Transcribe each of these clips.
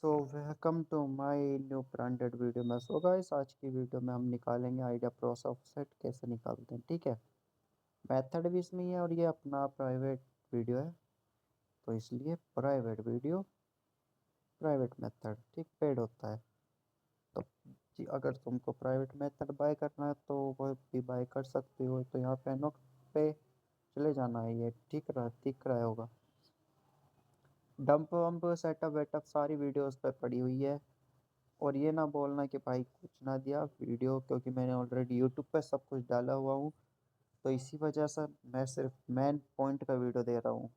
So welcome to my new branded video में। So guys, आज की वीडियो में हम निकालेंगे आइडिया प्रो ऑफसेट कैसे निकालते हैं। ठीक है, मेथड भी इसमें ही है और ये अपना प्राइवेट वीडियो है, तो इसलिए प्राइवेट वीडियो प्राइवेट मेथड ठीक पेड होता है। तो जी, अगर तुमको प्राइवेट मेथड बाय करना है तो वो भी बाय कर सकते हो। तो यहाँ पे नोट पे चले जाना है, ये ठीक रहा दिख रहा होगा। डंप वंप सेटअप वेटअप सारी वीडियोस पे पड़ी हुई है। और ये ना बोलना कि भाई कुछ ना दिया वीडियो, क्योंकि मैंने ऑलरेडी यूट्यूब पे सब कुछ डाला हुआ हूँ। तो इसी वजह से मैं सिर्फ मेन पॉइंट का वीडियो दे रहा हूँ।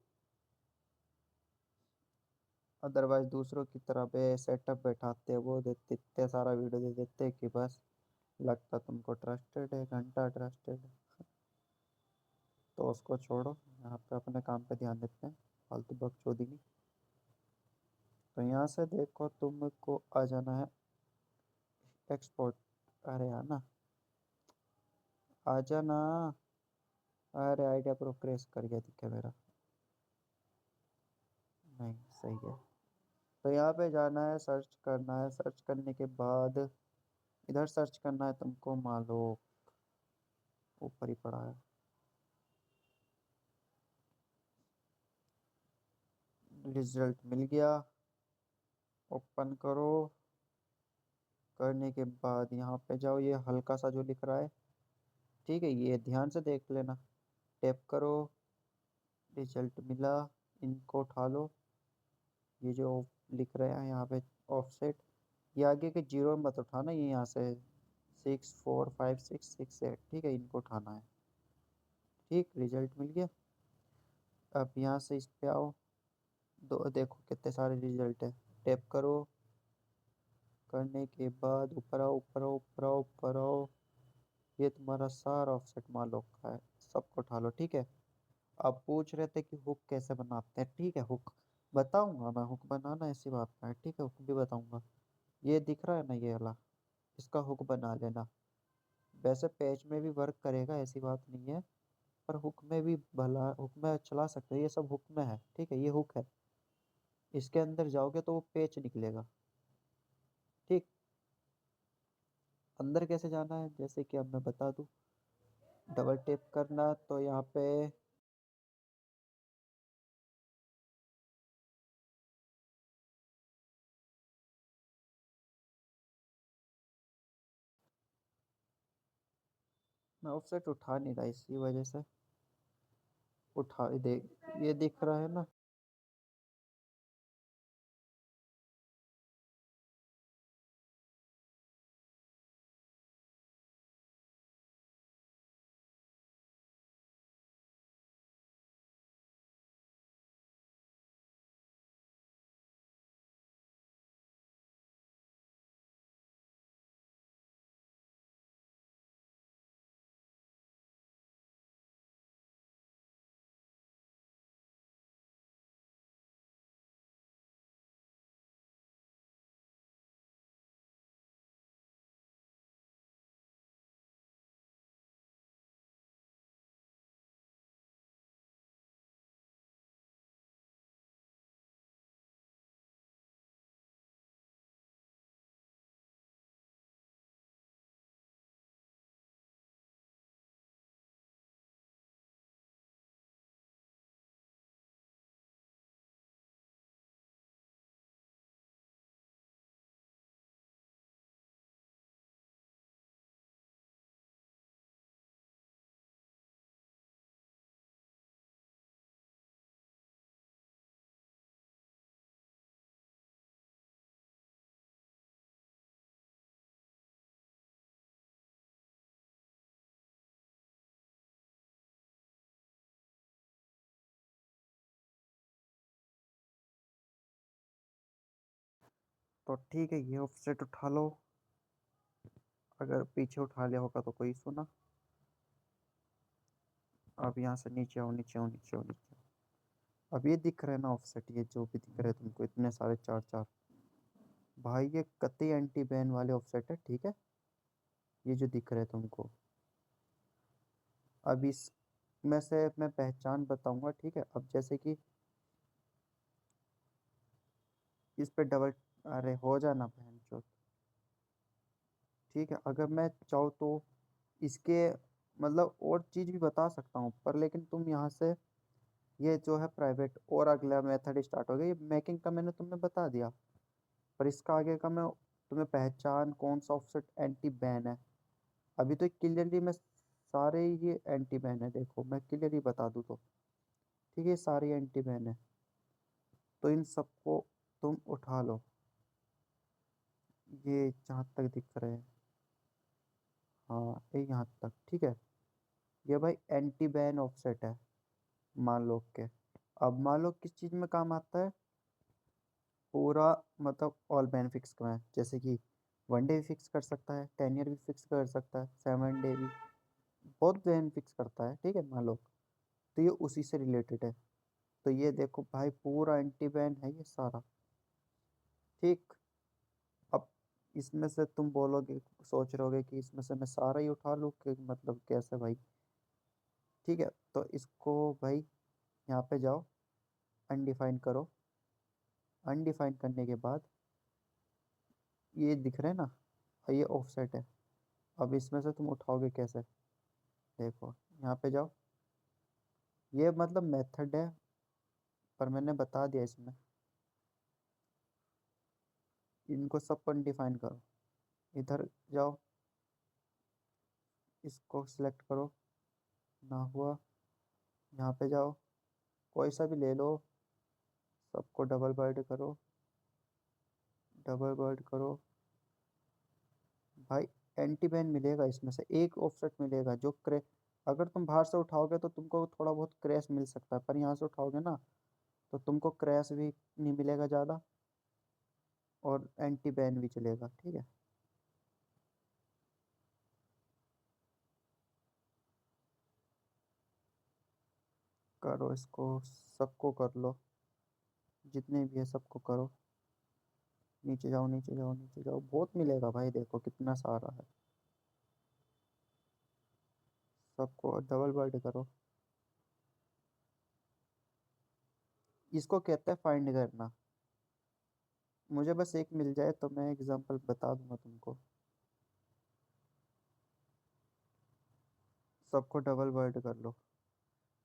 अदरवाइज दूसरों की तरह पे सेटअप बैठाते हैं, वो देते इतने सारा वीडियो दे देते हैं कि बस लगता तुमको ट्रस्टेड है, घंटा ट्रस्टेड है। तो उसको छोड़ो, यहाँ पे अपने काम पे ध्यान देते हैं, फालतू बकचोदी नहीं। तो यहाँ से देखो, तुमको आ जाना है एक्सपोर्ट। अरे यार ना, आ जाना। अरे आइडिया प्रो क्रेश कर गया दिखे मेरा। नहीं, सही है। तो यहाँ पे जाना है, सर्च करना है, सर्च करने के बाद इधर सर्च करना है तुमको, मान लो ऊपर ही पड़ा है। रिजल्ट मिल गया, ओपन करो। करने के बाद यहाँ पे जाओ, ये हल्का सा जो लिख रहा है, ठीक है, ये ध्यान से देख लेना। टैप करो, रिजल्ट मिला, इनको उठा लो। ये जो लिख रहे हैं यहाँ पे ऑफसेट, ये आगे के जीरो मत उठाना, ये यहाँ से 64566 ठीक है, इनको उठाना है। ठीक, रिजल्ट मिल गया। अब यहाँ से इस पे आओ, दो देखो कितने सारे रिजल्ट है। टैप करो, करने के बाद ऊपर आओ ऊपर आओ ऊपर आओ ऊपर आओ। ये तुम्हारा सारा ऑफसेट मान लो का है, सबको उठा लो। ठीक है, अब पूछ रहे थे कि हुक कैसे बनाते हैं। ठीक है, हुक बताऊंगा मैं, हुक बनाना ऐसी बात है। ठीक है, हुक भी बताऊंगा। ये दिख रहा है ना, ये वाला, इसका हुक बना लेना। वैसे पेज में भी वर्क करेगा, ऐसी बात नहीं है, पर हुक में भी भला, हुक में चला सकते हैं। ये सब हुक में है, ठीक है, ये हुक है। इसके अंदर जाओगे तो वो पेच निकलेगा। ठीक, अंदर कैसे जाना है जैसे कि अब मैं बता दूं। डबल टेप करना, तो यहाँ पे मैं ऑफसेट उठा नहीं रहा, इसी वजह से उठा दे। ये दिख रहा है ना, तो ठीक है, ये ऑफसेट उठा लो। अगर पीछे उठा लिया होगा तो कोई सुना। अब यहाँ से नीचे आओ नीचे आओ नीचे आओ नीचे आओ। अब ये दिख रहे हैं ना ऑफसेट, ये जो भी दिख रहे हैं तुमको, इतने सारे चार चार, भाई ये कतई एंटी बैन वाले ऑफसेट है। ठीक है, ये जो दिख रहे हैं तुमको, अब इस में से मैं पहचान बताऊंगा। ठीक है, अब जैसे कि इस पे डबल अरे हो जाना बहन चो। ठीक है, अगर मैं चाहूँ तो इसके मतलब और चीज़ भी बता सकता हूँ, पर लेकिन तुम यहाँ से ये जो है प्राइवेट और अगला मेथड स्टार्ट हो गया, ये मेकिंग का मैंने तुम्हें बता दिया। पर इसका आगे का मैं तुम्हें पहचान कौन सा ऑफसेट एंटी बैन है। अभी तो क्लियरली मैं सारे ये एंटी बैन है, देखो मैं क्लियरली बता दूँ तो। ठीक है, सारे एंटी बैन है, तो इन सबको तुम उठा लो। ये जहाँ तक दिख रहे हैं, हाँ ये यहाँ तक ठीक है। ये भाई एंटी बैन ऑफसेट है मान लो के। अब मान लो किस चीज़ में काम आता है, पूरा मतलब ऑल बैन फिक्स करना है, जैसे कि 1 डे भी फिक्स कर सकता है, 10 ईयर भी फिक्स कर सकता है, 7 डे भी, बहुत बैन फिक्स करता है। ठीक है मान लो, तो ये उसी से रिलेटेड है। तो ये देखो भाई पूरा एंटी बैन है ये सारा। ठीक। अब इसमें से तुम बोलोगे, सोच रहे होगे कि इसमें से मैं सारा ही उठा लूँ कि मतलब कैसे भाई। ठीक है, तो इसको भाई यहाँ पे जाओ, अनडिफाइन करो। अनडिफाइन करने के बाद ये दिख रहे हैं ना, ये ऑफसेट है। अब इसमें से तुम उठाओगे कैसे, देखो यहाँ पे जाओ। ये मतलब मेथड है, पर मैंने बता दिया इसमें। इनको सबको अनडिफाइन करो, इधर जाओ, इसको सिलेक्ट करो, ना हुआ, यहाँ पे जाओ, कोई सा भी ले लो, सबको डबल बाइंड करो, डबल बाइंड करो। भाई एंटी बैन मिलेगा इसमें से, एक ऑफसेट मिलेगा जो क्रे, अगर तुम बाहर से उठाओगे तो तुमको थोड़ा बहुत क्रैश मिल सकता है, पर यहाँ से उठाओगे ना तो तुमको क्रैश भी नहीं मिलेगा ज़्यादा, और एंटी बैन भी चलेगा। ठीक है, करो इसको, सबको कर लो, जितने भी है सबको करो। नीचे जाओ नीचे जाओ नीचे जाओ, बहुत मिलेगा भाई, देखो कितना सारा है। सबको डबल बाइंड करो। इसको कहते हैं फाइंड करना। मुझे बस एक मिल जाए तो मैं एग्जांपल बता दूंगा तुमको। सबको डबल बाइंड कर लो।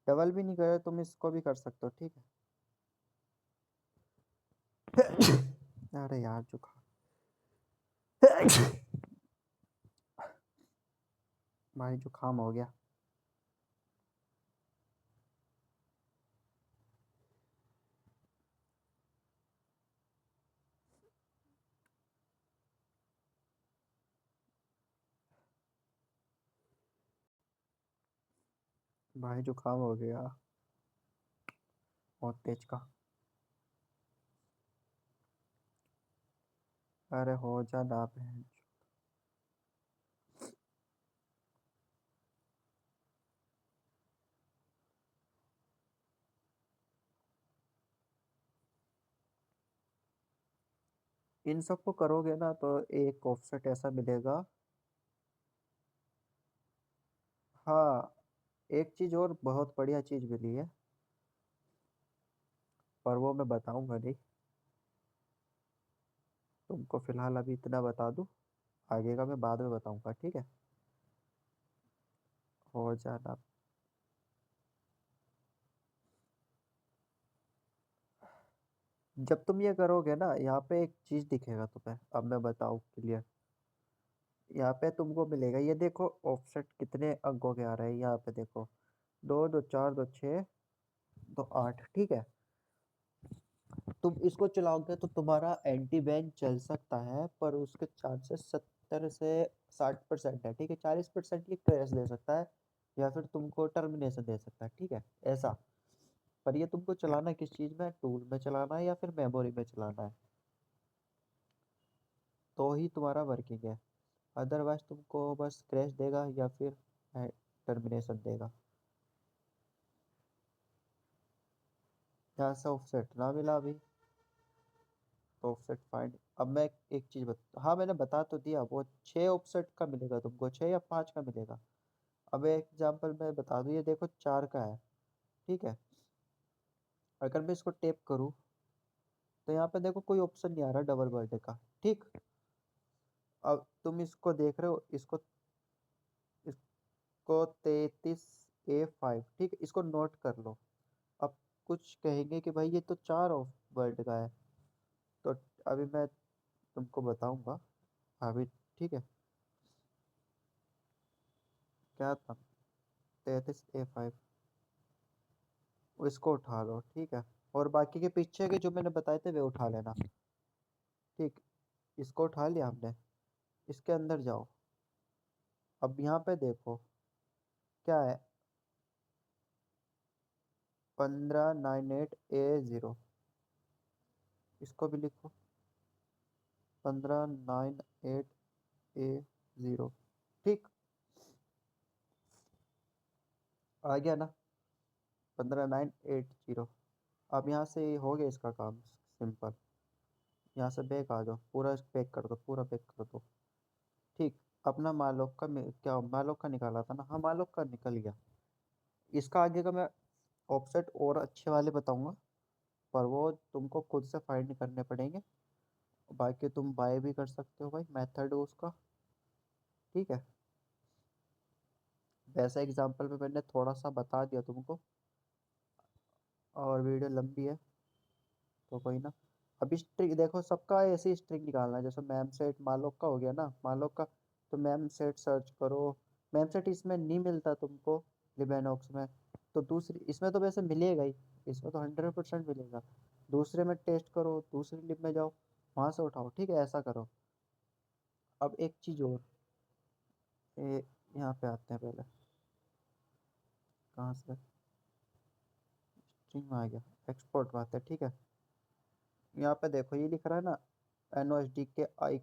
डबल भी नहीं करे तुम इसको भी कर सकते हो। ठीक है। अरे यार जुकाम, भाई जुकाम हो गया। भाई जुकाम हो गया, बहुत तेज का। अरे हो जा ना बहन। इन सबको करोगे ना तो एक ऑफसेट ऐसा मिलेगा। हाँ, एक चीज और बहुत बढ़िया चीज मिली है, पर वो मैं बताऊंगा नहीं तुमको, फिलहाल अभी इतना बता दूं, आगे का मैं बाद में बताऊंगा। ठीक है, हो जाना। जब तुम ये करोगे ना, यहाँ पे एक चीज दिखेगा तुम्हें, अब मैं बताऊँ क्लियर। यहाँ पे तुमको मिलेगा, ये देखो ऑफसेट कितने अंकों के आ रहे हैं, यहाँ पे देखो, दो दो चार दो छः दो आठ। ठीक है, तुम इसको चलाओगे तो तुम्हारा एंटी बैन चल सकता है, पर उसके चांसेस 70 से 60% है। ठीक है, 40% ये क्रैश दे सकता है, या फिर तुमको टर्मिनेशन दे सकता है। ठीक है ऐसा। पर ये तुमको चलाना किस चीज़ में, टूल में चलाना है या फिर मेमोरी में चलाना है, तो ही तुम्हारा वर्किंग है। अदरवाइज तुमको बस क्रैश देगा या फिर टर्मिनेशन देगा। यहाँ से ऑफसेट ना मिला अभी, तो ऑफसेट फाइंड। अब मैं एक चीज़ हाँ मैंने बता तो दिया, वो 6 ऑफसेट का मिलेगा तुमको, 6 या 5 का मिलेगा। अब एग्जाम्पल मैं बता दूँ, ये देखो 4 का है। ठीक है, अगर मैं इसको टेप करूँ, तो यहाँ पे देखो कोई ऑप्शन नहीं आ रहा डबल बर्थडे का। ठीक, अब तुम इसको देख रहे हो, इसको 33A5, ठीक है, इसको नोट कर लो। अब कुछ कहेंगे कि भाई ये तो 4 ऑफ वर्ड का है, तो अभी मैं तुमको बताऊंगा अभी। ठीक है, क्या था, 33A5, इसको उठा लो। ठीक है, और बाकी के पीछे के जो मैंने बताए थे वे उठा लेना। ठीक, इसको उठा लिया हमने, इसके अंदर जाओ। अब यहाँ पे देखो क्या है, 1598A0, इसको भी लिखो, 1598A0। ठीक, आ गया ना, 15980। अब यहाँ से हो गया इसका काम सिंपल। यहाँ से बैक आ जाओ, पूरा पैक कर दो, पूरा पैक कर दो। ठीक, अपना मालोक का क्या मालोक का निकाला था ना, हाँ मालोक का निकल गया। इसका आगे का मैं ऑफसेट और अच्छे वाले बताऊंगा, पर वो तुमको खुद से फाइंड करने पड़ेंगे। बाकी तुम बाय भी कर सकते हो भाई, मेथड है उसका। ठीक है, वैसे एग्जांपल में मैंने थोड़ा सा बता दिया तुमको, और वीडियो लंबी है तो कोई ना। अभी स्ट्रिंग देखो, सबका ऐसे ही स्ट्रिंग निकालना है। जैसे मैम सेट मालोक का हो गया ना, मालोक का, तो मैम सेट सर्च करो। मैम सेट इसमें नहीं मिलता तुमको लिबेनॉक्स में, तो दूसरी इसमें तो वैसे मिलेगा ही, इसमें तो 100% मिलेगा। दूसरे में टेस्ट करो, दूसरी लिब में जाओ, वहां से उठाओ। ठीक है, ऐसा करो। अब एक चीज और, यहाँ पे आते हैं पहले, कहाँ से स्ट्रिंग में आ गया, एक्सपोर्ट में आते हैं। ठीक है, यहाँ पे देखो ये लिख रहा है ना, NOSD के आई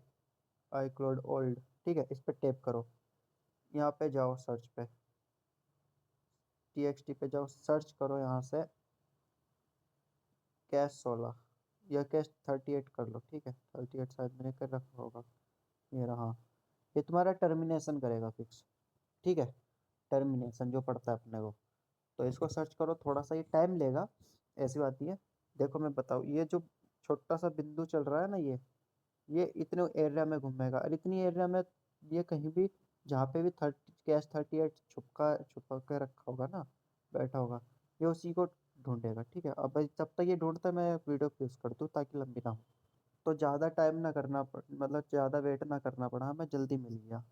क्लाउड ओल्ड। ठीक है, इस पे टैप करो, यहाँ पे जाओ सर्च पे, TXT पे जाओ, सर्च करो यहाँ से कैश 16 या कैश 38 कर लो। ठीक है, 38 शायद मैंने कर रखा होगा, ये रहा। ये तुम्हारा टर्मिनेशन करेगा फिक्स। ठीक है, टर्मिनेशन जो पड़ता है अपने को, तो इसको सर्च करो। थोड़ा सा ये टाइम लेगा, ऐसी बात नहीं है। देखो मैं बताऊँ, ये जो छोटा सा बिंदु चल रहा है ना, ये इतने एरिया में घूमेगा, और इतनी एरिया में ये कहीं भी जहाँ पे भी 38 छुपा के रखा होगा ना, बैठा होगा, ये उसी को ढूंढेगा। ठीक है, अब भाई जब तक ये ढूंढता है मैं वीडियो पॉज कर दूँ ताकि लंबी ना हो, तो ज़्यादा टाइम ना करना पड़, मतलब ज़्यादा वेट ना करना पड़ा, हमें जल्दी मिल गया।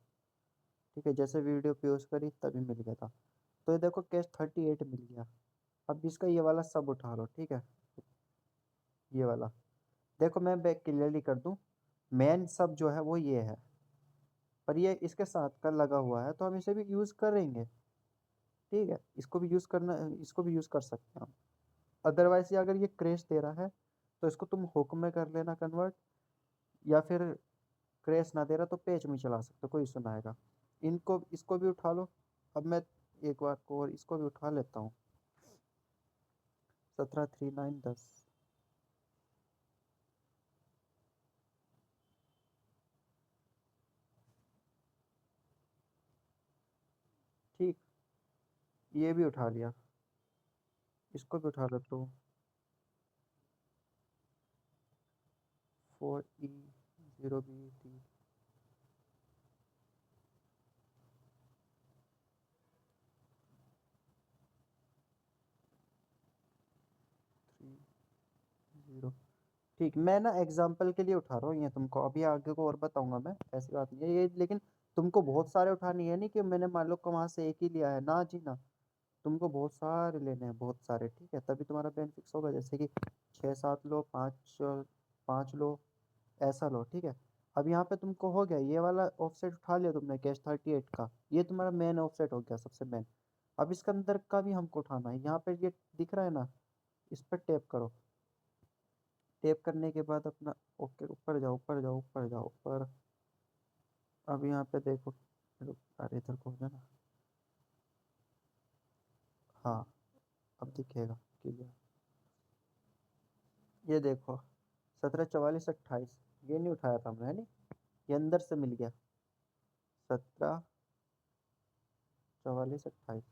ठीक है, जैसे वीडियो पॉज करी तभी मिल गया था। तो ये देखो कैश 38 मिल गया। अब इसका ये वाला सब उठा लो। ठीक है, ये वाला देखो, मैं बैक क्लियरली कर दूं, मेन सब जो है वो ये है, पर ये इसके साथ का लगा हुआ है, तो हम इसे भी यूज़ करेंगे। ठीक है, इसको भी यूज़ करना, इसको भी यूज़ कर सकते हैं हम। अदरवाइज ये अगर ये क्रैश दे रहा है तो इसको तुम हुक में कर लेना कन्वर्ट, या फिर क्रैश ना दे रहा तो पेज में चला सकते हो, कोई इशू ना आएगा। इनको इसको भी उठा लो। अब मैं एक बार को और इसको भी उठा लेता हूँ, 173910। ठीक, ये भी उठा लिया, इसको भी उठा लेता हूँ, 4E0B3। जीरो, ठीक, मैं ना एग्जाम्पल के लिए उठा रहा हूँ ये तुमको, अभी आगे को और बताऊंगा मैं, ऐसी बात नहीं है ये। लेकिन तुमको बहुत सारे उठानी है, नहीं कि मैंने मान लो को वहां से एक ही लिया है ना जी ना, तुमको बहुत सारे लेने हैं, बहुत सारे। ठीक है, तभी तुम्हारा प्लान फिक्स होगा। जैसे कि 6-7 लो, 5 लो, ऐसा लो। ठीक है, अब यहाँ पे तुमको हो गया, ये वाला ऑफसेट उठा लिया तुमने कैश 38 का, ये तुम्हारा मेन ऑफसेट हो गया, सबसे मेन। अब इसके अंदर का भी हमको उठाना है। यहाँ पे ये दिख रहा है ना, इस पर टैप करो। टैप करने के बाद अपना ओके, ऊपर जाओ, ऊपर जाओ, ऊपर जाओ, ऊपर। अब यहाँ पे देखो, अरे इधर को हो जाना, हाँ अब दिखेगा क्लियर। ये देखो, 174428, ये नहीं उठाया था हमने, है नहीं, ये अंदर से मिल गया, 174428।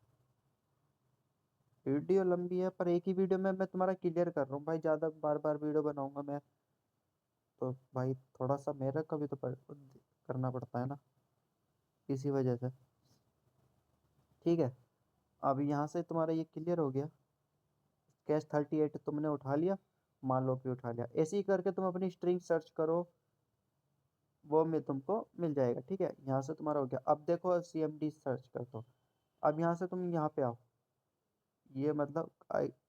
वीडियो लंबी है पर एक ही वीडियो में मैं तुम्हारा क्लियर कर रहा हूँ भाई, ज़्यादा बार बार वीडियो बनाऊंगा मैं तो भाई थोड़ा सा मेरा का भी तो करना पड़ता है ना, इसी वजह से। ठीक है, अब यहाँ से तुम्हारा ये क्लियर हो गया। कैश 38 तुमने उठा लिया, मान लो कि उठा लिया, ऐसे ही करके तुम अपनी स्ट्रिंग सर्च करो, वो में तुमको मिल जाएगा। ठीक है, यहाँ से तुम्हारा हो गया। अब देखो CMD सर्च कर दो। अब यहाँ से तुम यहाँ पे आओ, ये मतलब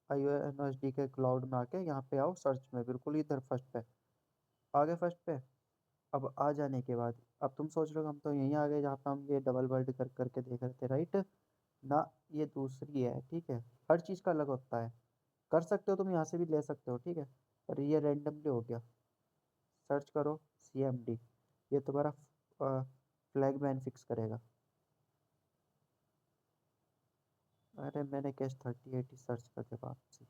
IONOSD के क्लाउड में आके यहाँ पे आओ सर्च में, बिल्कुल इधर फर्स्ट पे आ गए, फर्स्ट पे। अब आ जाने के बाद अब तुम सोच रहे हो हम तो यहीं आ गए जहाँ पे हम ये डबल वर्ड कर करके देख रहे थे, राइट ना। ये दूसरी है, ठीक है, हर चीज़ का अलग होता है। कर सकते हो तुम यहाँ से भी ले सकते हो, ठीक है, पर ये रेंडमली हो गया। सर्च करो CMD, ये तुम्हारा फ्लैग मैन फिक्स करेगा। अरे मैंने कैश 38 सर्च करके वापसी,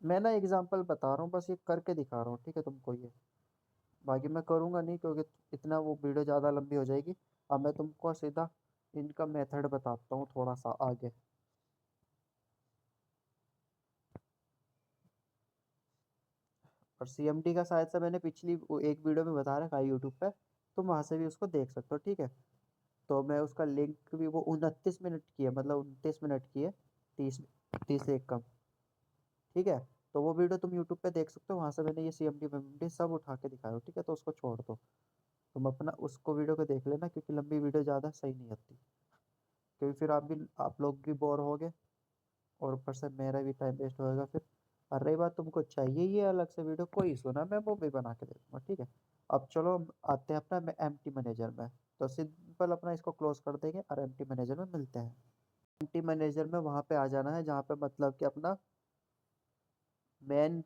मैं ना एग्जांपल बता रहा हूँ, बस ये करके दिखा रहा हूँ, ठीक है तुमको ये। बाकी मैं करूँगा नहीं क्योंकि इतना वो वीडियो ज़्यादा लंबी हो जाएगी। अब मैं तुमको सीधा इनका मेथड बताता हूँ थोड़ा सा आगे। और CMD का शायद से मैंने पिछली एक वीडियो में बता रखा है यूट्यूब पे, तुम वहाँ से भी उसको देख सकते हो, ठीक है। तो मैं उसका लिंक भी, वो 29 मिनट की है, मतलब 29 मिनट की है, 30 से एक कम, ठीक है। तो वो वीडियो तुम यूट्यूब पे देख सकते हो, वहाँ से मैंने ये CMD सब उठा के दिखाया हो, ठीक है। तो उसको छोड़ दो, तुम अपना उसको वीडियो को देख लेना, क्योंकि लंबी वीडियो ज़्यादा सही नहीं होती, क्योंकि फिर आप लोग भी बोर होगे और ऊपर से मेरा भी टाइम वेस्ट होएगा फिर। और रही बात तुमको चाहिए ये अलग से वीडियो, कोई इशू ना, मैं वो भी बना के दे दूँगा, ठीक है। अब चलो हम आते हैं अपना एम्प्टी मैनेजर में। तो सिंपल अपना इसको क्लोज कर देंगे और एम्प्टी मैनेजर में मिलते हैं। एम्प्टी मैनेजर में वहाँ पे आ जाना है जहाँ पे मतलब कि अपना मेन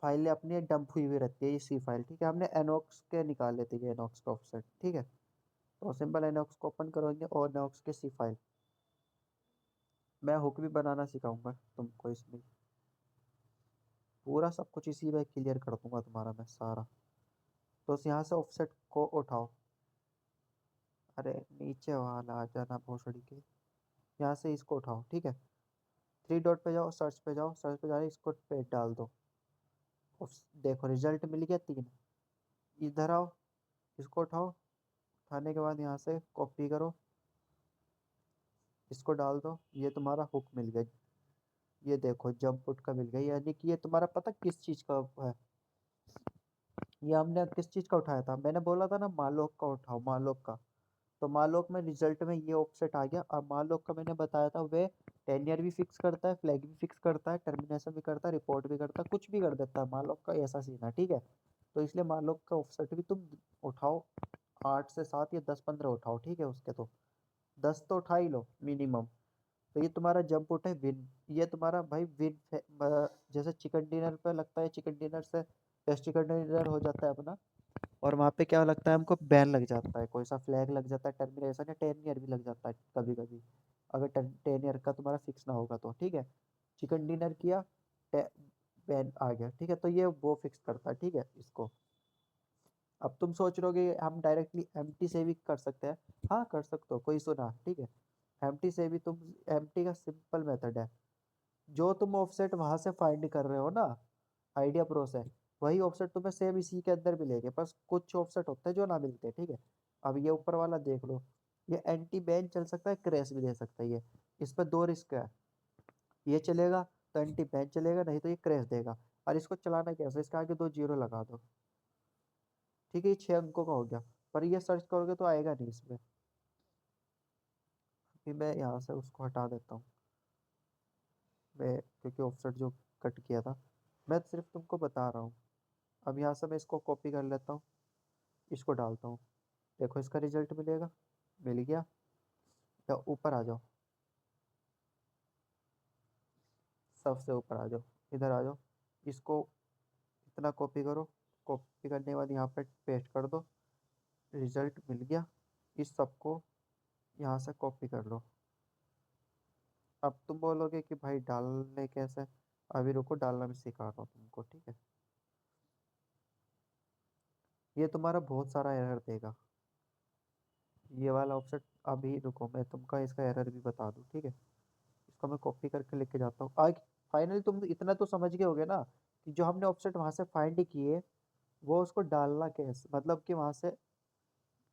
फाइलें अपनी डंप हुई हुई रहती है, ये सी फाइल, ठीक है। हमने एनोक्स के निकाल लेते हैं एनोक्स का ऑफसेट, ठीक है। तो सिंपल एनोक्स को ओपन करोगे और एनोक्स के सी फाइल, मैं हुक भी बनाना सिखाऊंगा तुमको इसमें, पूरा सब कुछ इसी में क्लियर कर दूंगा तुम्हारा मैं सारा। तो यहाँ से ऑफसेट को उठाओ, अरे नीचे वाला आ जाना भोसड़ी के, यहाँ से इसको उठाओ, ठीक है। 3 डॉट पे जाओ, सर्च पे जाओ, सर्च पे जाके इसको पे डाल दो। देखो रिजल्ट मिल गया 3। इधर आओ, इसको उठाओ, उठाने के बाद यहाँ से कॉपी करो, इसको डाल दो, ये तुम्हारा हुक मिल गया। ये देखो जंप पुट का मिल गया, यानी कि ये तुम्हारा पता किस चीज़ का है। ये हमने किस चीज़ का उठाया था, मैंने बोला था ना मालोक का उठाओ, मालोक का। तो मालोक में रिजल्ट में ये ऑफसेट आ गया। और मालोक का मैंने बताया था वे 10 ईयर भी फिक्स करता है, फ्लैग भी फिक्स करता है, टर्मिनेशन भी करता है, रिपोर्ट भी करता है, कुछ भी कर देता है मालोक का, ऐसा सीन है, ठीक है। तो इसलिए मालोक का ऑफसेट भी तुम उठाओ, 8 से 7 या 10-15 उठाओ, ठीक है। उसके तो 10 तो उठा ही लो मिनिमम। तो ये तुम्हारा जंप उठ है विन, ये तुम्हारा भाई विन जैसे चिकन डिनर पे लगता है, चिकन डिनर से टेस्ट चिकन डिनर हो जाता है अपना। और वहाँ पे क्या लगता है हमको, बैन लग जाता है, कोई सा फ्लैग लग जाता है, टर्मिनेशन या 10 ईयर भी लग जाता है कभी कभी, अगर 10 ईयर का तुम्हारा फिक्स ना होगा तो, ठीक है। चिकन डिनर किया, बैन आ गया, ठीक है। तो ये वो फिक्स करता है, ठीक है, इसको। अब तुम सोच रहे होगे हम डायरेक्टली एम्प्टी से भी कर सकते हैं, हाँ कर सकते हो, कोई सुना, ठीक है। एम्प्टी से भी तुम, एम्प्टी का सिंपल मेथड है, जो तुम ऑफसेट वहां से फाइंड कर रहे हो ना, आइडिया प्रो से, वही ऑफसेट तुम्हें सेम इसी के अंदर मिलेंगे, बस कुछ ऑफसेट होते हैं जो ना मिलते, ठीक है। अब ये ऊपर वाला देख लो, ये एंटी बैन चल सकता है, क्रैश भी दे सकता है ये, इस पर दो रिस्क है। ये चलेगा तो एंटी बैन चलेगा, नहीं तो ये क्रैश देगा। और इसको चलाना कैसे, इसके आगे 2 जीरो लगा दो, ठीक है, ये 6 अंकों का हो गया। पर ये सर्च करोगे तो आएगा नहीं इसमें। अभी मैं यहाँ से उसको हटा देता हूँ, मैं क्योंकि ऑफसेट जो कट किया था, मैं सिर्फ तुमको बता रहा हूँ। अब यहाँ से मैं इसको कॉपी कर लेता हूँ, इसको डालता हूँ, देखो इसका रिजल्ट मिलेगा, मिल गया। या ऊपर आ जाओ, सबसे ऊपर आ जाओ, इधर आ जाओ, इसको इतना कॉपी करो, कॉपी करने के बाद यहाँ पे पेस्ट कर दो, रिजल्ट मिल गया। इस सबको यहाँ से कॉपी कर लो। अब तुम बोलोगे कि भाई डालने कैसे, अभी रुको, डालना मैं सिखा रहा हूँ तुमको, ठीक है। ये तुम्हारा बहुत सारा एरर देगा, ये वाला ऑप्शन अभी रुको, मैं तुमका इसका एरर भी बता दूं, ठीक है। इसको मैं कॉपी करके लेके जाता हूँ आज। फाइनली तुम इतना तो समझ गए होगे ना कि जो हमने ऑफसेट वहां से फाइंड किए, वो उसको डालना कैसे, मतलब कि वहां से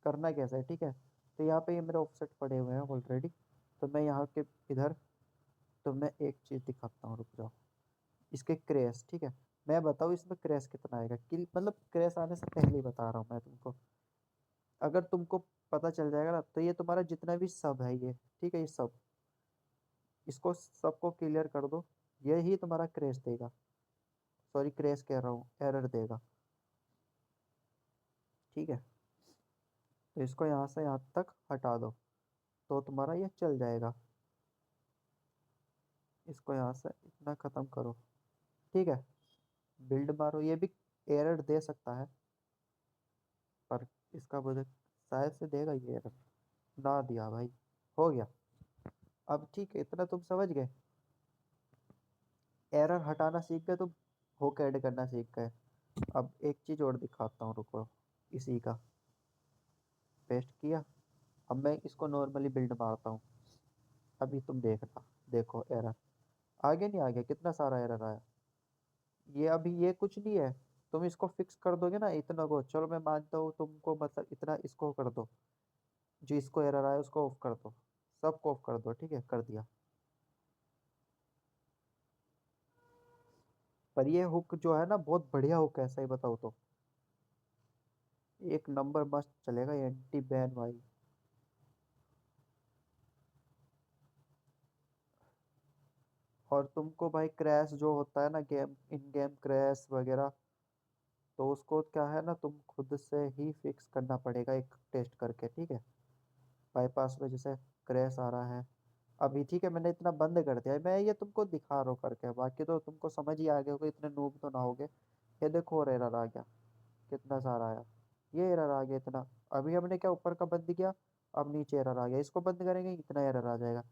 करना कैसे है, ठीक है। तो यहाँ पे ये मेरे ऑफसेट पड़े हुए हैं ऑलरेडी। तो मैं यहाँ के इधर, तो मैं एक चीज दिखाता हूँ, रुक जाओ। इसके क्रैश, ठीक है। मैं बताऊँ इसमें क्रैश कितना आएगा, किल मतलब क्रैश आने से पहले ही बता रहा हूँ मैं तुमको। अगर तुमको पता चल जाएगा ना, तो ये तुम्हारा जितना भी सब है ये, ठीक है, ये सब, इसको सबको क्लियर कर दो। यही तुम्हारा क्रैश देगा, सॉरी क्रैश कह रहा हूँ, एरर देगा, ठीक है। तो इसको यहाँ से यहाँ तक हटा दो, तो तुम्हारा ये चल जाएगा। इसको यहाँ से इतना ख़त्म करो, ठीक है। बिल्ड मारो, ये भी एरर दे सकता है, पर इसका मुझे शायद से देगा ये एरर। ना दिया भाई, हो गया। अब ठीक है, इतना तुम समझ गए, एरर हटाना सीख गए तुम, हुक ऐड करना सीख गए। अब एक चीज़ और दिखाता हूँ, रुको। इसी का पेस्ट किया। अब मैं इसको नॉर्मली बिल्ड मारता हूँ। अभी तुम देखना, देखो एरर आगे नहीं आ गया, कितना सारा एरर आया। ये अभी ये कुछ नहीं है। तुम इसको फिक्स कर दोगे ना इतना को, चलो मैं मानता हूँ तुमको, मतलब इतना इसको कर दो, जो इसको एरर आया उसको ऑफ कर दो, सबको ऑफ कर दो, ठीक है, कर दिया। पर ये हुक जो है ना, बहुत बढ़िया हुक है, सही बताओ तो। एक नंबर मस्त चलेगा, एंटी बैन भाई। और तुमको भाई क्रैश जो होता है ना, गेम इन गेम क्रैश वगैरह, तो उसको क्या है ना, तुम खुद से ही फिक्स करना पड़ेगा एक टेस्ट करके, ठीक है। बाईपास में जैसे क्रैश आ रहा है अभी, ठीक है, मैंने इतना बंद कर दिया है, मैं ये तुमको दिखा रहा हूँ करके, बाकी तो तुमको समझ ही आ गया होगा, इतने नूब तो ना होगे। ये देखो और एरर आ गया, कितना सारा आया। ये एरर आ गया इतना। अभी हमने क्या ऊपर का बंद किया, अब नीचे एरर आ गया, इसको बंद करेंगे इतना एरर आ जाएगा।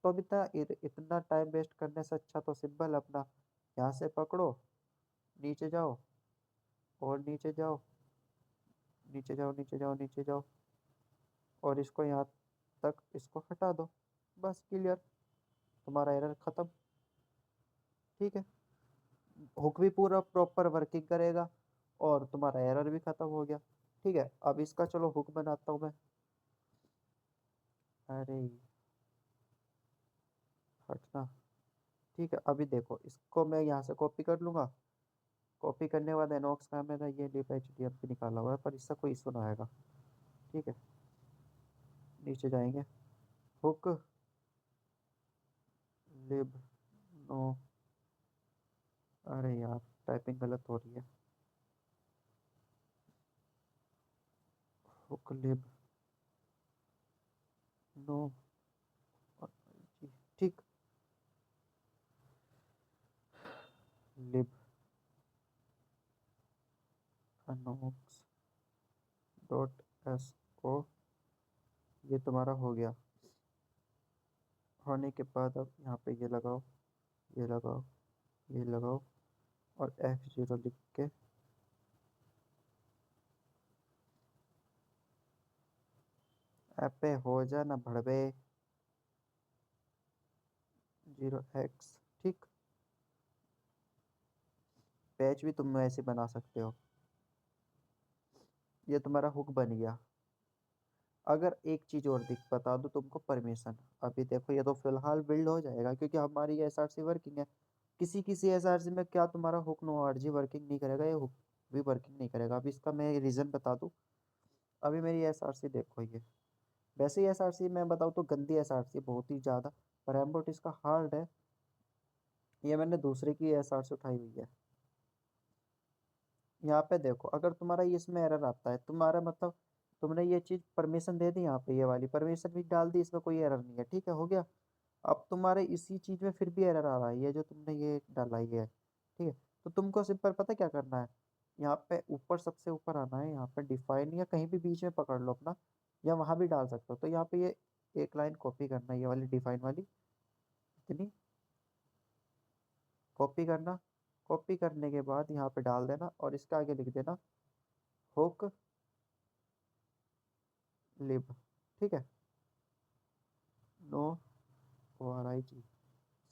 तो अब इतना इतना टाइम वेस्ट करने से अच्छा तो सिंपल अपना, यहाँ से पकड़ो, नीचे जाओ, और नीचे जाओ, नीचे जाओ, नीचे जाओ, नीचे जाओ, और इसको यहाँ तक इसको हटा दो, बस क्लियर, तुम्हारा एरर खत्म, ठीक है। हुक भी पूरा प्रॉपर वर्किंग करेगा, और तुम्हारा एरर भी खत्म हो गया, ठीक है। अब इसका चलो हुक बनाता हूँ मैं। अरे हटना, ठीक है। अभी देखो, इसको मैं यहाँ से कॉपी कर लूंगा। कॉपी करने के बाद एनॉक्स का मैंने ये लिप एच डी एफ निकाला हुआ है, पर इससे कोई इशू ना आएगा, ठीक है। नीचे जाएंगे, हुक लिब नो, अरे यार टाइपिंग गलत हो रही है। हुक लिब नो, ठीक, लिब अनोक्स डॉट एस ओ, ये तुम्हारा हो गया। होने के बाद अब यहाँ पे ये लगाओ, ये लगाओ, ये लगाओ, और F0 लिख के, पे हो जाना भड़वे, 0x, ठीक। पैच भी तुम ऐसे बना सकते हो। ये तुम्हारा हुक बन गया। अगर एक चीज और दिख बता दो तुमको, परमिशन। अभी देखो ये तो फिलहाल बिल्ड हो जाएगा, क्योंकि हमारी एसआरसी वर्किंग है। किसी किसी एसआरसी में क्या तुम्हारा हुक नो आरजी वर्किंग नहीं करेगा, ये हुक भी वर्किंग नहीं करेगा। अभी इसका मैं रीजन बता दूं। अभी मेरी एसआरसी देखो ये, वैसे ही एसआरसी मैं बताऊँ तो गंदी एसआरसी बहुत ही ज्यादा, पर एम्बोट इसका हार्ड है। ये मैंने दूसरे की एसआरसी उठाई हुई है। यहाँ पे देखो, अगर तुम्हारा इसमें एरर आता है, तुम्हारा मतलब तुमने ये चीज परमिशन दे दी, यहाँ पे ये वाली परमिशन भी डाल दी, इसमें कोई एरर नहीं है, ठीक है, हो गया। अब तुम्हारे इसी चीज में फिर भी एरर आ रहा है, ये जो तुमने ये डाला ही है, ठीक है। तो तुमको सिंपल पता क्या करना है, यहाँ पे ऊपर सबसे ऊपर आना है, यहाँ पे डिफाइन या कहीं भी बीच में पकड़ लो अपना, या वहां भी डाल सकते हो। तो यहाँ पे ये एक लाइन कॉपी करना है, ये वाली डिफाइन वाली, इतनी कॉपी करना। कॉपी करने के बाद यहाँ पे डाल देना, और इसके आगे लिख देना हुक लिब, ठीक है। No ORIG,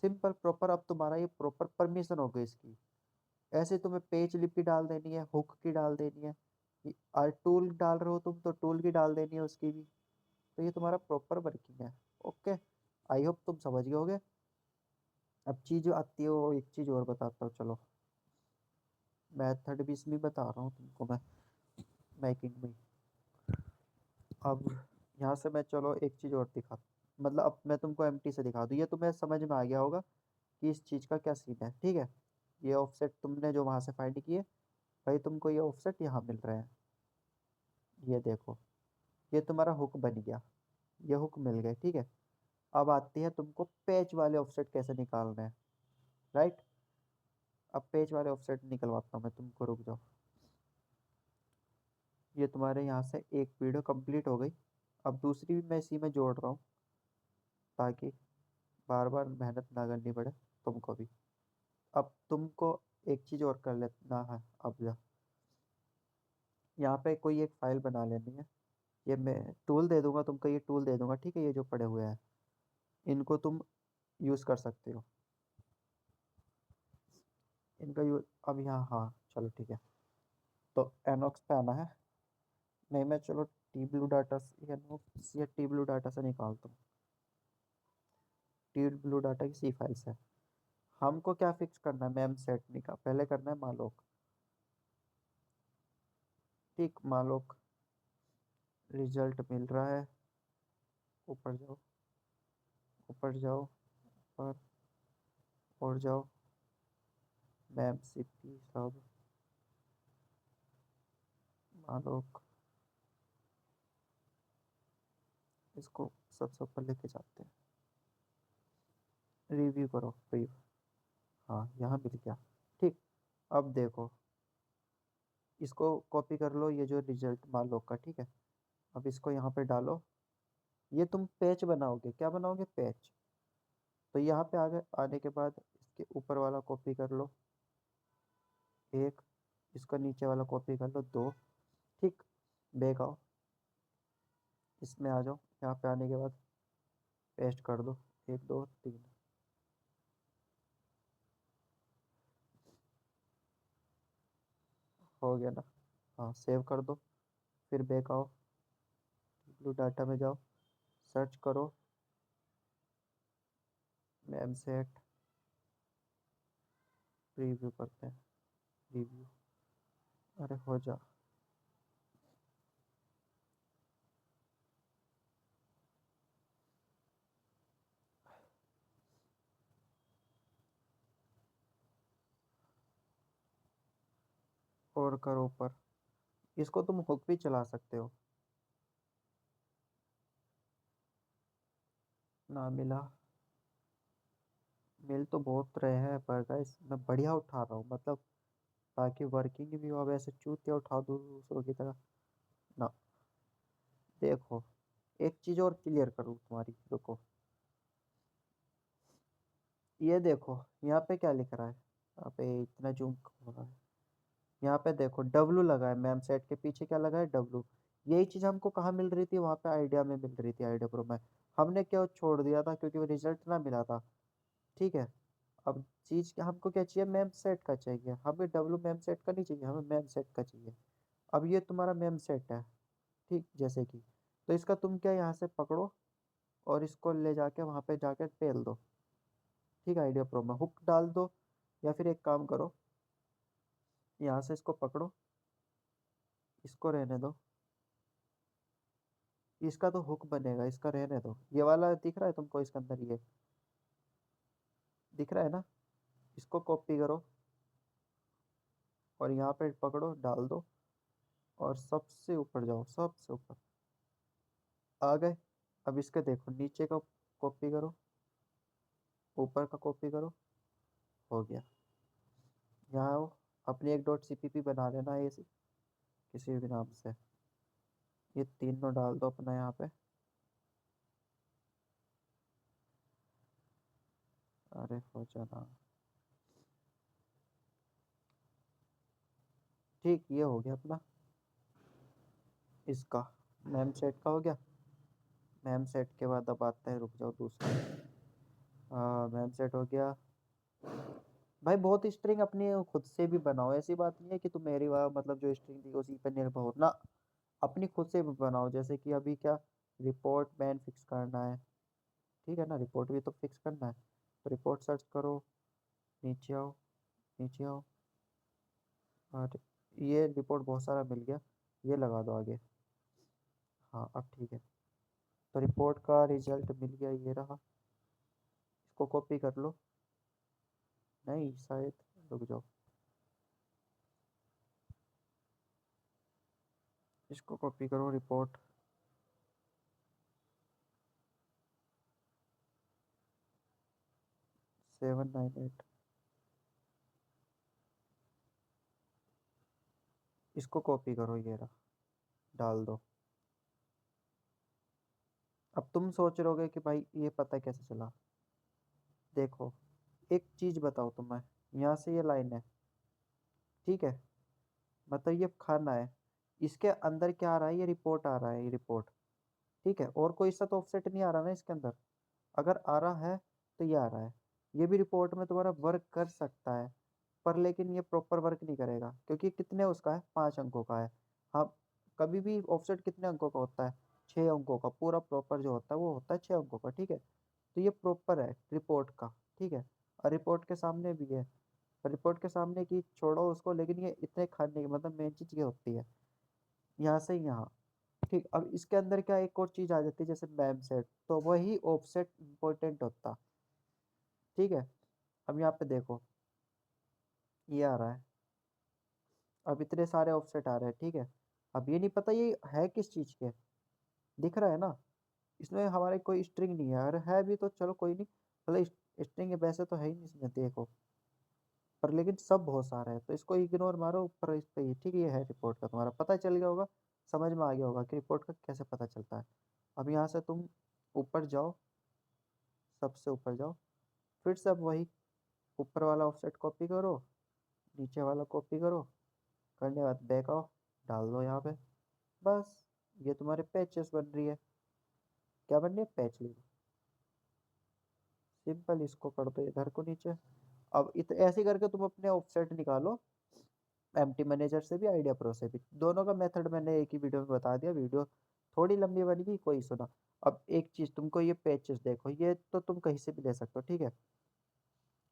simple proper. अब तुम्हारा ये प्रॉपर परमिशन हो गई इसकी। ऐसे तुम्हें पेज लिपि डाल देनी है, हुक की डाल देनी है, और टूल डाल रहे हो तुम तो टूल की डाल देनी है उसकी भी। तो ये तुम्हारा प्रॉपर वर्किंग है। ओके, आई होप तुम समझ गए होगे। अब चीज जो आती है वो एक चीज और बताता हूँ, चलो। मेथड भी इसलिए बता रहा हूँ तुमको मैं, मेकिंग में। अब यहाँ से मैं चलो एक चीज और दिखा, मतलब अब मैं तुमको एमटी से दिखा दूँ, ये तुम्हें समझ में आ गया होगा कि इस चीज का क्या सीन है। ठीक है, ये ऑफसेट तुमने जो वहां से फाइंड किए, भाई तुमको ये ऑफसेट यहाँ मिल रहे हैं। ये देखो, ये तुम्हारा हुक बन गया, ये हुक मिल गए। ठीक है, अब आती है तुमको पेज वाले ऑफसेट कैसे निकालने हैं। राइट, अब पेज वाले ऑफसेट निकलवाता हूँ मैं तुमको, रुक जाओ। ये तुम्हारे यहाँ से एक वीडियो कंप्लीट हो गई, अब दूसरी भी मैं इसी में जोड़ रहा हूँ, ताकि बार बार मेहनत ना करनी पड़े तुमको भी। अब तुमको एक चीज और कर लेना है। अब यहाँ पे कोई एक फाइल बना लेनी है। ये मैं टूल दे दूंगा तुमको, ये टूल दे दूंगा, ठीक है। ये जो पड़े हुए हैं इनको तुम यूज कर सकते हो, इनका यूज। अब यहाँ, हाँ चलो ठीक है। तो एनॉक्स पे आना है। नहीं, मैं चलो टी ब्लू डाटा से, एनॉक्स या टी ब्लू डाटा से निकालता हूँ। टी ब्लू डाटा की सी फाइल से हमको क्या फिक्स करना है, मैम सेट निका पहले करना है मालोक। ठीक, मालोक रिजल्ट मिल रहा है। ऊपर जाओ, ऊपर जाओ, ऊपर और जाओ, मैम सीपी सब मालोक, इसको सबसे ऊपर लेके जाते हैं। रिव्यू करो, रिव्यू। हाँ, यहाँ मिल गया। ठीक, अब देखो, इसको कॉपी कर लो, ये जो रिजल्ट मालोक का। ठीक है, अब इसको यहाँ पे डालो। ये तुम पैच बनाओगे, क्या बनाओगे, पैच। तो यहाँ पे आगे आने के बाद इसके ऊपर वाला कॉपी कर लो, एक। इसका नीचे वाला कॉपी कर लो, दो। ठीक, बैक आओ, इसमें आ जाओ। यहाँ पे आने के बाद पेस्ट कर दो, एक दो तीन। हो गया ना। हाँ, सेव कर दो, फिर बैक आओ, ब्लू डाटा में जाओ, सर्च करो मैम सेट, रिव्यू करते हैं, रिव्यू। अरे हो जा। और करो ऊपर, इसको तुम हुक भी चला सकते हो। ना मिला, मिल तो बहुत रहे हैं पर गाइस मैं बढ़िया उठा रहा हूँ, मतलब ताकि वर्किंग भी हो। अब ऐसे चूतिया उठा दूँ दूसरों की तरह ना। देखो, एक चीज और क्लियर करूँ तुम्हारी, रुको। ये देखो, यहाँ पे क्या लिख रहा है, यहाँ पे इतना जूम हो रहा है। यहाँ पे देखो डब्लू लगा है, मैम सेट के पीछे क्या लगा है, डब्लू। यही चीज हमको कहाँ मिल रही थी, वहाँ पे आइडिया में मिल रही थी, आइडिया प्रो में। हमने क्या छोड़ दिया था, क्योंकि वो रिजल्ट ना मिला था। ठीक है, अब चीज क्या हमको क्या चाहिए, मैम सेट का चाहिए हमें, डब्लू मैम सेट का नहीं चाहिए हमें, मैम सेट का चाहिए। अब ये तुम्हारा मैम सेट है, ठीक, जैसे कि। तो इसका तुम क्या यहाँ से पकड़ो और इसको ले जाके वहां पे जाके पेल दो। ठीक, आइडिया प्रो में हुक डाल दो, या फिर एक काम करो, यहाँ से इसको पकड़ो, इसको रहने दो। इसका तो हुक बनेगा, इसका रहने दो। ये वाला दिख रहा है तुमको, इसके अंदर ये दिख रहा है ना, इसको कॉपी करो और यहाँ पे पकड़ो, डाल दो, और सबसे ऊपर जाओ, सबसे ऊपर आ गए। अब इसके देखो नीचे का कॉपी करो, ऊपर का कॉपी करो, हो गया। यहाँ आओ, अपनी एक डॉट सीपीपी बना लेना है, किसी भी नाम से। ये तीनों डाल दो अपना यहाँ पे। अरे हो जाना। ठीक, ये हो गया अपना, इसका मैम सेट का हो गया। मैम सेट के बाद अब आता है, रुक जाओ दूसरा। मैम सेट हो गया। भाई बहुत स्ट्रिंग अपनी खुद से भी बनाओ, ऐसी बात नहीं है कि तुम मेरी मतलब जो स्ट्रिंग थी उसी पर निर्भर हो ना, अपनी खुद से भी बनाओ। जैसे कि अभी क्या, रिपोर्ट मैन फिक्स करना है, ठीक है ना, रिपोर्ट भी तो फिक्स करना है। तो रिपोर्ट सर्च करो, नीचे आओ, नीचे आओ, और ये रिपोर्ट बहुत सारा मिल गया, ये लगा दो आगे। हाँ अब ठीक है। तो रिपोर्ट का रिजल्ट मिल गया, ये रहा, इसको कॉपी कर लो। नहीं शायद, रुक जाओ, इसको कॉपी करो, रिपोर्ट 798, इसको कॉपी करो, ये रहा, डाल दो। अब तुम सोच रहोगे कि भाई ये पता कैसे चला। देखो, एक चीज बताओ तुम्हें, यहाँ से ये लाइन है, ठीक है, मतलब ये खाना है, इसके अंदर क्या आ रहा है, ये रिपोर्ट आ रहा है, ये रिपोर्ट, ठीक है, और कोई सा तो ऑफसेट नहीं आ रहा ना इसके अंदर। अगर आ रहा है तो ये आ रहा है, ये भी रिपोर्ट में तुम्हारा वर्क कर सकता है, पर लेकिन ये प्रॉपर वर्क नहीं करेगा, क्योंकि कितने उसका है, 5 अंकों का है। हाँ, कभी भी ऑफसेट कितने अंकों का होता है, 6 अंकों का, पूरा प्रॉपर जो होता है वो होता है 6 अंकों का, ठीक है। तो ये प्रॉपर है रिपोर्ट का, ठीक है। और रिपोर्ट के सामने भी है, रिपोर्ट के सामने की छोड़ो उसको, लेकिन ये इतने खाने की मतलब मेन चीज ये होती है, यहाँ से यहाँ, ठीक। अब इसके अंदर क्या एक और चीज आ जाती है, जैसे मैम सेट, तो वही ऑफसेट इंपॉर्टेंट होता, ठीक है। अब यहाँ पे देखो, ये आ रहा है, अब इतने सारे ऑफसेट आ रहे हैं, ठीक है। अब ये नहीं पता ये है किस चीज के, दिख रहा है ना, इसमें हमारे कोई स्ट्रिंग नहीं है, अरे है भी तो चलो कोई नहीं, मतलब स्ट्रिंग वैसे तो है ही नहीं इसमें, देखो, पर लेकिन सब बहुत सारा है, तो इसको इग्नोर मारो, पर इस पे ठीक है, ये है रिपोर्ट का, तुम्हारा पता चल गया होगा, समझ में आ गया होगा कि रिपोर्ट का कैसे पता चलता है। अब यहाँ से तुम ऊपर जाओ, सबसे ऊपर जाओ, फिर से अब वही ऊपर वाला ऑफसेट कॉपी करो, नीचे वाला कॉपी करो, करने के बाद बैक आओ, डाल दो यहाँ पे, बस, ये तुम्हारे पैचेस बन रही है। क्या बन रही है, पैच ली, सिंपल, इसको कर दो इधर को नीचे। अब ऐसे करके तुम अपने ऑफसेट निकालो, एम्प्टी मैनेजर से भी, आइडिया प्रो से भी, दोनों का मेथड मैंने एक ही वीडियो में बता दिया, वीडियो थोड़ी लंबी बनेगी, कोई सुना। अब एक चीज तुमको, ये पेजेस देखो, ये तो तुम कहीं से भी ले सकते हो, ठीक है,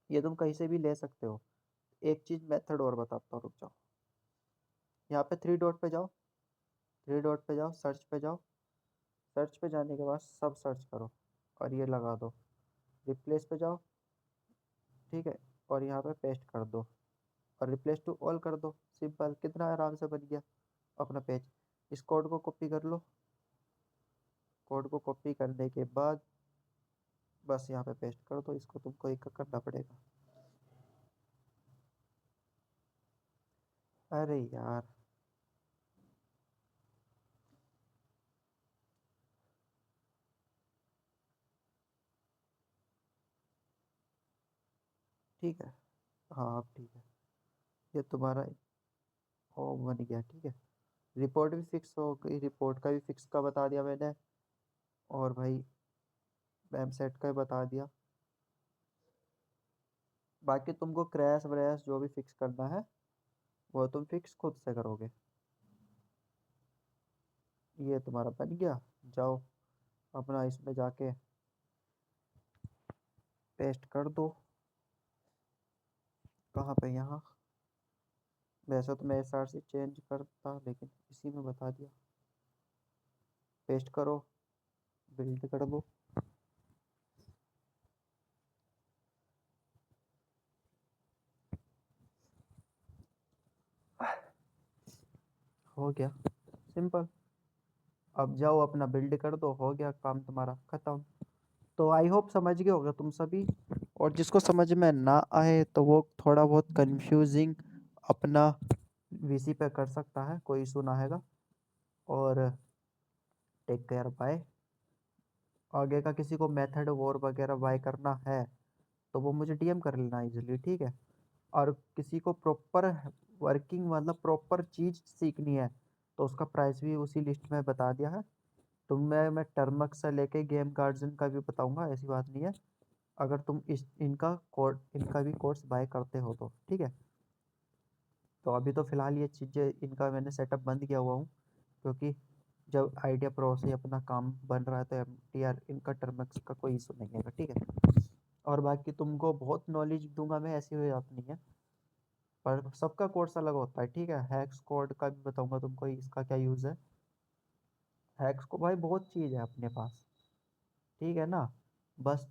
ये तुम कहीं से भी ले सकते हो। एक चीज मेथड और बताता हूँ, रुक जाओ, यहाँ पे 3 डॉट पे जाओ, 3 डॉट पे जाओ, सर्च पे जाओ, सर्च पे जाने के बाद सब सर्च करो, और ये लगा दो, रिप्लेस पे जाओ, ठीक है, और यहाँ पे पेस्ट कर दो, और रिप्लेस टू ऑल कर दो, सिंपल, कितना आराम से बन गया अपना पेज। इस कोड को कॉपी कर लो, कोड को कॉपी करने के बाद बस यहाँ पे पेस्ट कर दो, इसको तुमको एक करना पड़ेगा। अरे यार, ठीक है, हाँ अब ठीक है, ये तुम्हारा हो बन गया, ठीक है। रिपोर्ट भी फिक्स हो गई, रिपोर्ट का भी फिक्स का बता दिया मैंने, और भाई मैम सेट का भी बता दिया। बाकी तुमको क्रैश व्रैश जो भी फिक्स करना है वो तुम फिक्स खुद से करोगे। ये तुम्हारा बन गया, जाओ अपना इसमें जाके पेस्ट कर दो, कहाँ पे, यहाँ, वैसे तो मैं SRC चेंज करता, लेकिन इसी में बता दिया, पेस्ट करो, बिल्ड कर दो। हो गया, सिंपल। अब जाओ अपना बिल्ड कर दो, हो गया काम तुम्हारा खत्म। तो आई होप समझ गए होगे तुम सभी, और जिसको समझ में ना आए तो वो थोड़ा बहुत कंफ्यूजिंग अपना VC पे कर सकता है, कोई इशू ना आएगा। और टेक केयर, बाय। आगे का किसी को मेथड और वगैरह बाय करना है तो वो मुझे DM कर लेना इजीली, ठीक है। और किसी को प्रॉपर वर्किंग मतलब प्रॉपर चीज सीखनी है तो उसका प्राइस भी उसी लिस्ट में बता दिया है, मैं टर्मक से लेके गेम गार्डन का भी बताऊंगा, ऐसी बात नहीं है। अगर तुम इनका भी कोर्स बाय करते हो तो ठीक है। तो अभी तो फिलहाल ये चीज़ें इनका मैंने सेटअप बंद किया हुआ हूँ, क्योंकि जब आइडिया प्रो से अपना काम बन रहा है तो MTR इनका टर्मक्स का कोई इशू नहीं है, ठीक है। और बाकी तुमको बहुत नॉलेज दूंगा मैं, ऐसी कोई बात नहीं है, पर सबका कोर्स अलग होता है, ठीक है। हैक्स कोड का भी बताऊंगा तुमको, इसका क्या यूज़ है। हैक्स को भाई बहुत चीज़ है अपने पास, ठीक है ना। बस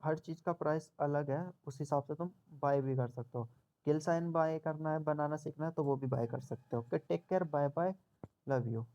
हर चीज़ का प्राइस अलग है, उस हिसाब से तुम बाय भी कर सकते हो। किल साइन बाय करना है, बनाना सीखना है तो वो भी बाय कर सकते हो। Okay, take care, bye bye, love you.